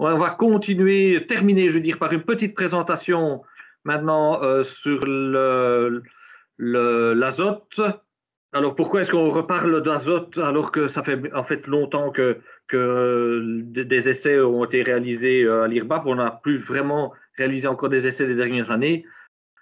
On va continuer, terminer, je veux dire, par une petite présentation maintenant sur l'azote. Alors, pourquoi est-ce qu'on reparle d'azote alors que ça fait en fait longtemps que des essais ont été réalisés à l'IRBAP? On n'a plus vraiment réalisé encore des essais des dernières années.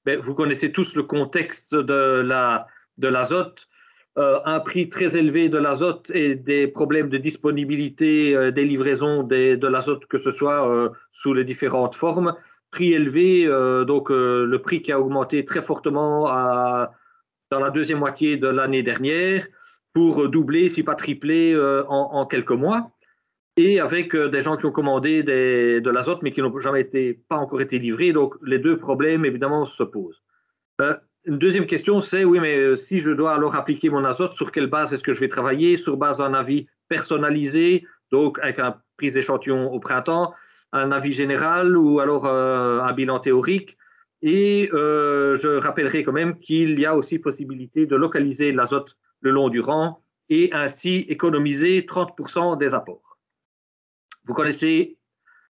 Mais vous connaissez tous le contexte de l'azote. Un prix très élevé de l'azote et des problèmes de disponibilité des livraisons de l'azote, que ce soit sous les différentes formes. Prix élevé, donc le prix qui a augmenté très fortement dans la deuxième moitié de l'année dernière pour doubler, si pas tripler, en quelques mois. Et avec des gens qui ont commandé de l'azote mais qui n'ont pas encore été livrés. Donc les deux problèmes, évidemment, se posent. Une deuxième question, c'est oui, mais si je dois alors appliquer mon azote, sur quelle base est-ce que je vais travailler? Sur base d'un avis personnalisé, donc avec une prise d'échantillon au printemps, un avis général ou alors un bilan théorique. Et je rappellerai quand même qu'il y a aussi possibilité de localiser l'azote le long du rang et ainsi économiser 30% des apports. Vous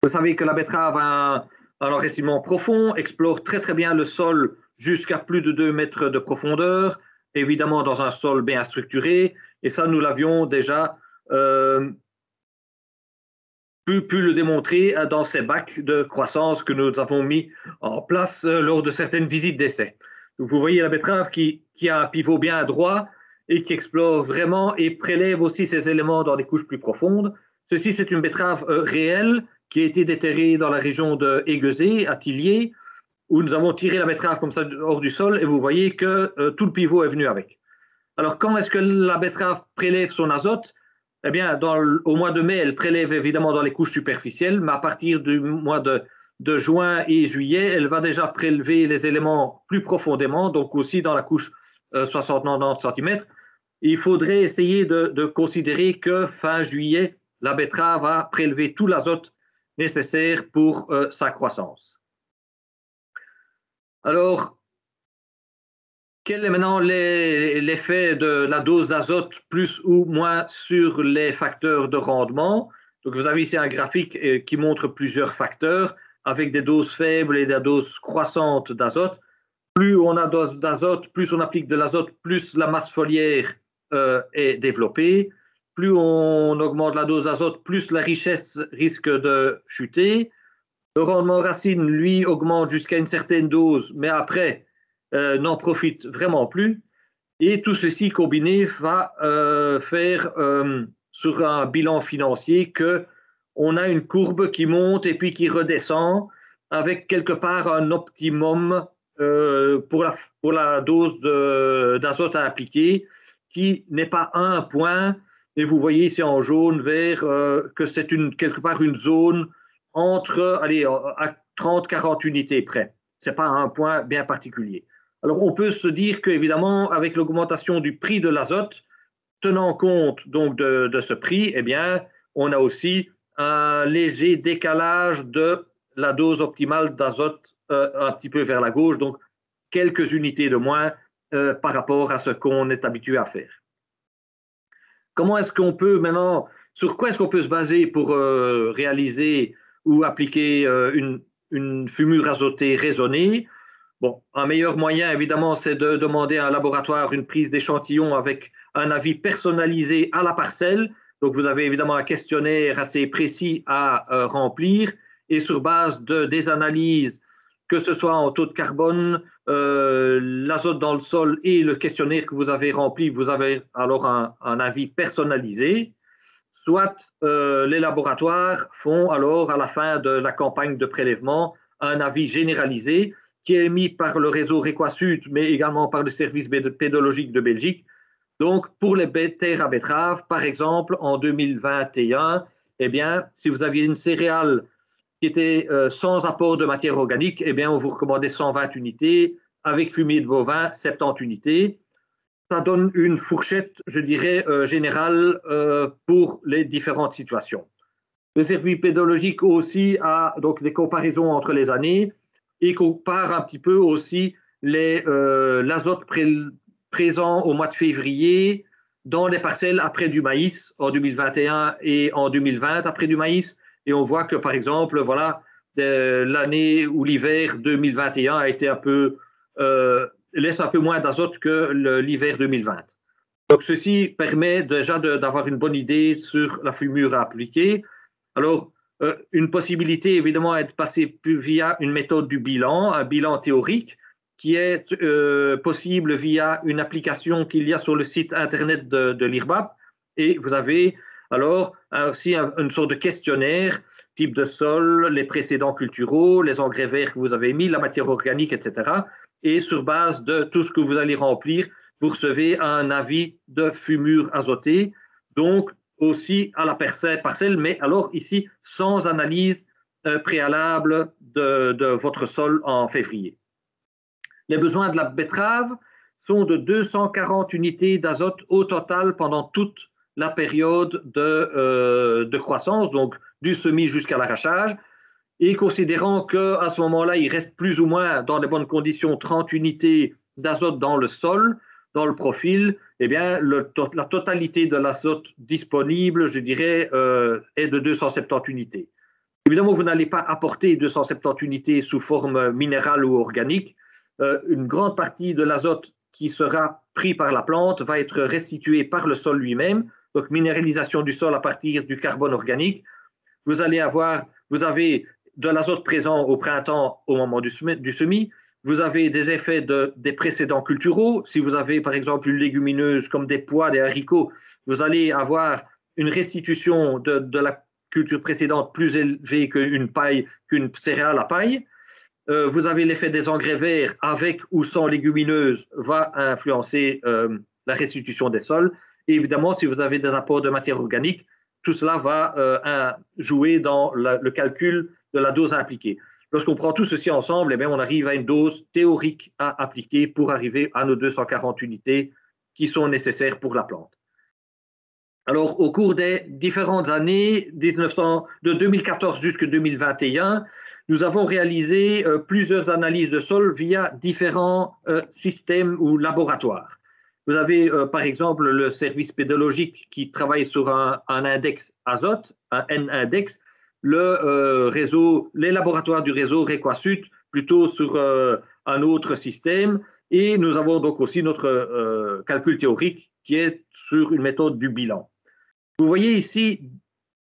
savez que la betterave a un enracinement profond, explore très très bien le sol jusqu'à plus de 2 mètres de profondeur, évidemment dans un sol bien structuré, et ça nous l'avions déjà pu le démontrer dans ces bacs de croissance que nous avons mis en place lors de certaines visites d'essai. Vous voyez la betterave qui a un pivot bien droit et qui explore vraiment et prélève aussi ces éléments dans des couches plus profondes. Ceci, c'est une betterave réelle qui a été déterrée dans la région de Aiguezé, à Tillier, où nous avons tiré la betterave comme ça hors du sol et vous voyez que tout le pivot est venu avec. Alors, quand est-ce que la betterave prélève son azote? Eh bien, au mois de mai, elle prélève évidemment dans les couches superficielles, mais à partir du mois de juin et juillet, elle va déjà prélever les éléments plus profondément, donc aussi dans la couche 60-90 cm. Il faudrait essayer de considérer que fin juillet, la betterave va prélever tout l'azote nécessaire pour sa croissance. Alors, quel est maintenant l'effet de la dose d'azote plus ou moins sur les facteurs de rendement? Donc, vous avez ici un graphique qui montre plusieurs facteurs avec des doses faibles et des doses croissantes d'azote. Plus on a d'azote, plus on applique de l'azote, plus la masse foliaire est développée. Plus on augmente la dose d'azote, plus la richesse risque de chuter. Le rendement racine, lui, augmente jusqu'à une certaine dose, mais après, n'en profite vraiment plus. Et tout ceci combiné va faire sur un bilan financier qu'on a une courbe qui monte et puis qui redescend avec quelque part un optimum pour la dose d'azote à appliquer qui n'est pas à un point. Et vous voyez ici en jaune, vert, que c'est quelque part une zone entre, allez, à 30-40 unités près. Ce n'est pas un point bien particulier. Alors, on peut se dire qu'évidemment, avec l'augmentation du prix de l'azote, tenant compte donc de ce prix, eh bien, on a aussi un léger décalage de la dose optimale d'azote un petit peu vers la gauche, donc quelques unités de moins par rapport à ce qu'on est habitué à faire. Comment est-ce qu'on peut maintenant, sur quoi est-ce qu'on peut se baser pour réaliser ou appliquer une fumure azotée raisonnée? Bon, un meilleur moyen, évidemment, c'est de demander à un laboratoire une prise d'échantillon avec un avis personnalisé à la parcelle. Donc, vous avez évidemment un questionnaire assez précis à remplir et sur base des analyses, que ce soit en taux de carbone, l'azote dans le sol et le questionnaire que vous avez rempli, vous avez alors un avis personnalisé. Soit les laboratoires font alors à la fin de la campagne de prélèvement un avis généralisé qui est émis par le réseau Réquasud, mais également par le service pédologique de Belgique. Donc, pour les terres à betterave, par exemple, en 2021, eh bien, si vous aviez une céréale qui était sans apport de matière organique, eh bien, on vous recommandait 120 unités, avec fumier de bovin, 70 unités. Ça donne une fourchette, je dirais, générale pour les différentes situations. Le service pédologique aussi a donc des comparaisons entre les années et compare un petit peu aussi l'azote présent au mois de février dans les parcelles après du maïs en 2021 et en 2020 après du maïs Et on voit que, par exemple, voilà, l'année ou l'hiver 2021 a été laisse un peu moins d'azote que l'hiver 2020. Donc, ceci permet déjà d'avoir une bonne idée sur la fumure à appliquer. Alors, une possibilité, évidemment, est de passer via une méthode du bilan, un bilan théorique, qui est possible via une application qu'il y a sur le site internet de l'IRBAP. Et vous avez alors aussi une sorte de questionnaire, type de sol, les précédents culturaux, les engrais verts que vous avez mis, la matière organique, etc. Et sur base de tout ce que vous allez remplir, vous recevez un avis de fumure azotée. Donc, aussi à la parcelle, mais alors ici sans analyse préalable de votre sol en février. Les besoins de la betterave sont de 240 unités d'azote au total pendant toute la période de croissance, donc du semis jusqu'à l'arrachage. Et considérant qu'à ce moment-là, il reste plus ou moins dans les bonnes conditions 30 unités d'azote dans le sol, dans le profil, eh bien, la totalité de l'azote disponible, je dirais, est de 270 unités. Évidemment, vous n'allez pas apporter 270 unités sous forme minérale ou organique. Une grande partie de l'azote qui sera pris par la plante va être restitué par le sol lui-même, donc minéralisation du sol à partir du carbone organique. Vous avez de l'azote présent au printemps au moment du semis. Vous avez des effets des précédents culturaux. Si vous avez par exemple une légumineuse comme des pois, des haricots, vous allez avoir une restitution de la culture précédente plus élevée qu'une céréale à paille. Vous avez l'effet des engrais verts avec ou sans légumineuses va influencer la restitution des sols. Et évidemment, si vous avez des apports de matière organique, tout cela va jouer dans le calcul de la dose à appliquer. Lorsqu'on prend tout ceci ensemble, eh bien, on arrive à une dose théorique à appliquer pour arriver à nos 240 unités qui sont nécessaires pour la plante. Alors, au cours des différentes années, de 2014 jusqu'à 2021, nous avons réalisé plusieurs analyses de sol via différents systèmes ou laboratoires. Vous avez par exemple le service pédologique qui travaille sur un index azote, un N-index, les laboratoires du réseau REQUASUT plutôt sur un autre système. Et nous avons donc aussi notre calcul théorique qui est sur une méthode du bilan. Vous voyez ici,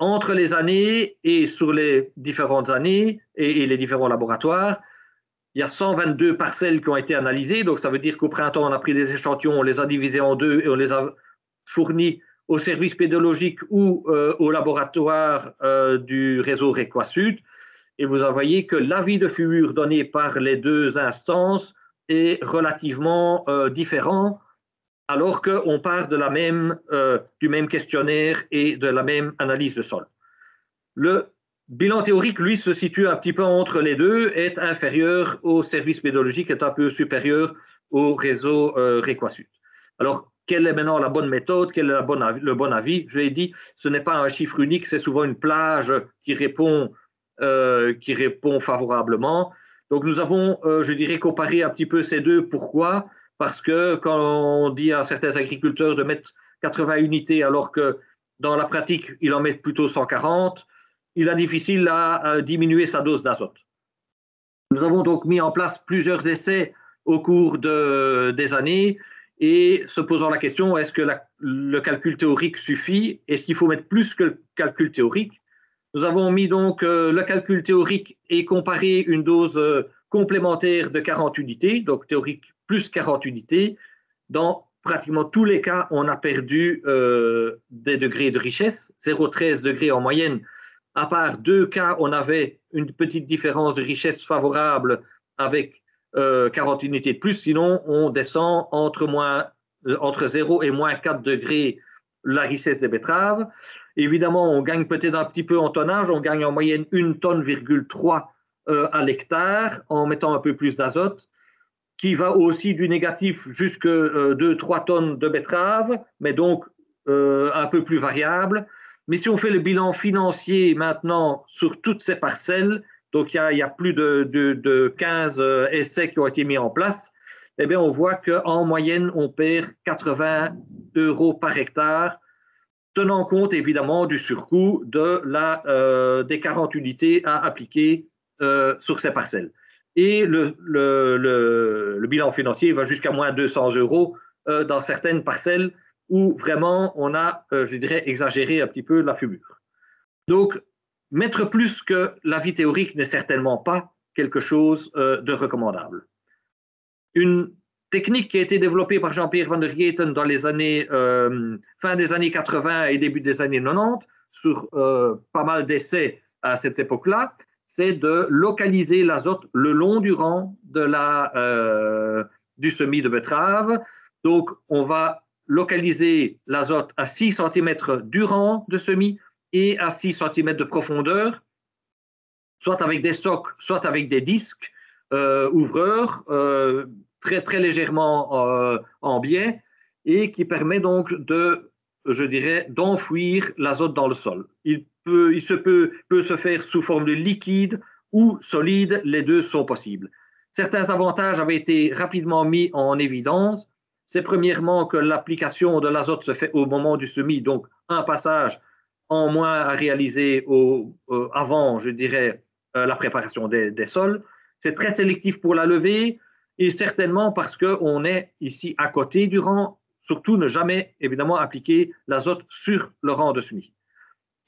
entre les années et sur les différentes années et les différents laboratoires, il y a 122 parcelles qui ont été analysées. Donc, ça veut dire qu'au printemps, on a pris des échantillons, on les a divisés en deux et on les a fournis au service pédologique ou au laboratoire du réseau REQUASUT. Et vous voyez que l'avis de fumure donné par les deux instances est relativement différent, alors qu'on part du même questionnaire et de la même analyse de sol. Le bilan théorique, lui, se situe un petit peu entre les deux, est inférieur au service pédologique, est un peu supérieur au réseau REQUASUT. Alors, quelle est maintenant la bonne méthode, quel est le bon avis? Je l'ai dit, ce n'est pas un chiffre unique, c'est souvent une plage qui répond favorablement. Donc, nous avons, je dirais, comparé un petit peu ces deux. Pourquoi? Parce que quand on dit à certains agriculteurs de mettre 80 unités alors que dans la pratique, ils en mettent plutôt 140, il est difficile à diminuer sa dose d'azote. Nous avons donc mis en place plusieurs essais au cours des années et se posant la question, est-ce que le calcul théorique suffit? Est-ce qu'il faut mettre plus que le calcul théorique? Nous avons mis donc le calcul théorique et comparé une dose complémentaire de 40 unités, donc théorique plus 40 unités. Dans pratiquement tous les cas, on a perdu des degrés de richesse, 0,13 degrés en moyenne. À part 2 cas, on avait une petite différence de richesse favorable avec 40 unités de plus. Sinon, on descend entre 0 et moins 4 degrés la richesse des betteraves. Évidemment, on gagne peut-être un petit peu en tonnage. On gagne en moyenne 1,3 tonne à l'hectare en mettant un peu plus d'azote, qui va aussi du négatif jusqu'à 2-3 tonnes de betteraves, mais donc un peu plus variable. Mais si on fait le bilan financier maintenant sur toutes ces parcelles, donc il y a plus de 15 essais qui ont été mis en place, eh bien on voit qu'en moyenne, on perd 80 € par hectare tenant compte évidemment du surcoût des 40 unités à appliquer sur ces parcelles. Et le bilan financier va jusqu'à moins 200 € dans certaines parcelles où vraiment on a, je dirais, exagéré un petit peu la fumure. Donc, mettre plus que l'avis théorique n'est certainement pas quelque chose de recommandable. Une technique qui a été développée par Jean-Pierre van der Geeten dans les années fin des années 80 et début des années 90 sur pas mal d'essais à cette époque-là, c'est de localiser l'azote le long du rang du semis de betterave. Donc, on va localiser l'azote à 6 cm du rang de semis et à 6 cm de profondeur, soit avec des socs, soit avec des disques ouvreurs très, très légèrement en biais et qui permet donc je dirais, d'enfouir l'azote dans le sol. Il peut se faire sous forme de liquide ou solide, les deux sont possibles. Certains avantages avaient été rapidement mis en évidence. C'est premièrement que l'application de l'azote se fait au moment du semis, donc un passage en moins à réaliser avant, je dirais, la préparation des sols. C'est très sélectif pour la levée et certainement parce qu'on est ici à côté du rang. Surtout, ne jamais, évidemment, appliquer l'azote sur le rang de semis.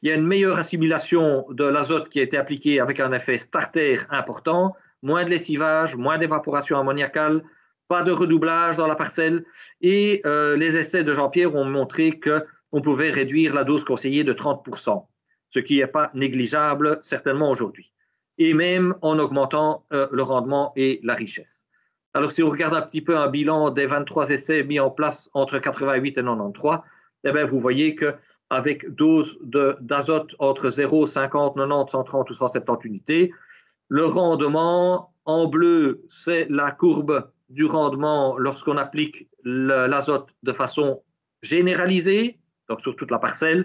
Il y a une meilleure assimilation de l'azote qui a été appliquée avec un effet starter important, moins de lessivage, moins d'évaporation ammoniacale, pas de redoublage dans la parcelle. Et les essais de Jean-Pierre ont montré qu'on pouvait réduire la dose conseillée de 30%, ce qui n'est pas négligeable, certainement aujourd'hui. Et même en augmentant le rendement et la richesse. Alors, si on regarde un petit peu un bilan des 23 essais mis en place entre 88 et 93, eh bien, vous voyez qu'avec dose d'azote entre 0, 50, 90, 130 ou 170 unités, le rendement en bleu, c'est la courbe du rendement lorsqu'on applique l'azote de façon généralisée, donc sur toute la parcelle,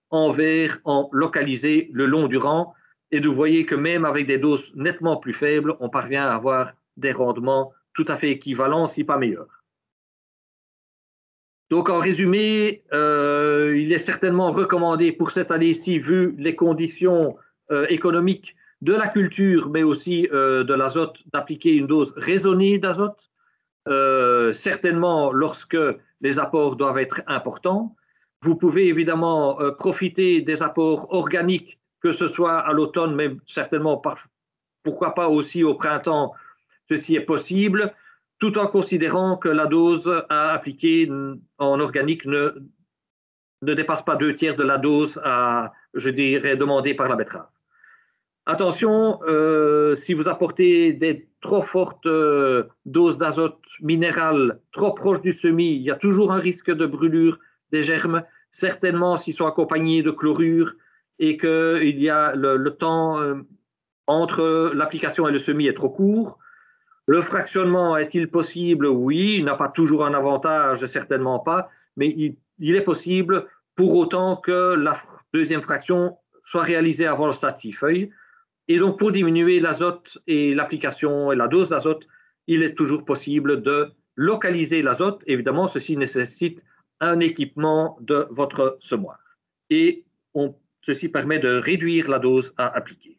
en vert, en localisé le long du rang. Et vous voyez que même avec des doses nettement plus faibles, on parvient à avoir des rendements tout à fait équivalents, si pas meilleurs. Donc, en résumé, il est certainement recommandé pour cette année-ci, vu les conditions économiques de la culture, mais aussi de l'azote, d'appliquer une dose raisonnée d'azote, certainement lorsque les apports doivent être importants. Vous pouvez évidemment profiter des apports organiques, que ce soit à l'automne, mais certainement, pourquoi pas aussi au printemps, ceci est possible, tout en considérant que la dose à appliquer en organique ne dépasse pas 2/3 de la dose je dirais, demandée par la betterave. Attention, si vous apportez des trop fortes doses d'azote minéral trop proches du semis, il y a toujours un risque de brûlure des germes, certainement s'ils sont accompagnés de chlorure et qu'il y a le temps entre l'application et le semis est trop court. Le fractionnement est-il possible? Oui, il n'a pas toujours un avantage, certainement pas, mais il est possible pour autant que la deuxième fraction soit réalisée avant le stade 6 feuilles. Et donc, pour diminuer l'azote et l'application et la dose d'azote, il est toujours possible de localiser l'azote. Évidemment, ceci nécessite un équipement de votre semoir. Et ceci permet de réduire la dose à appliquer.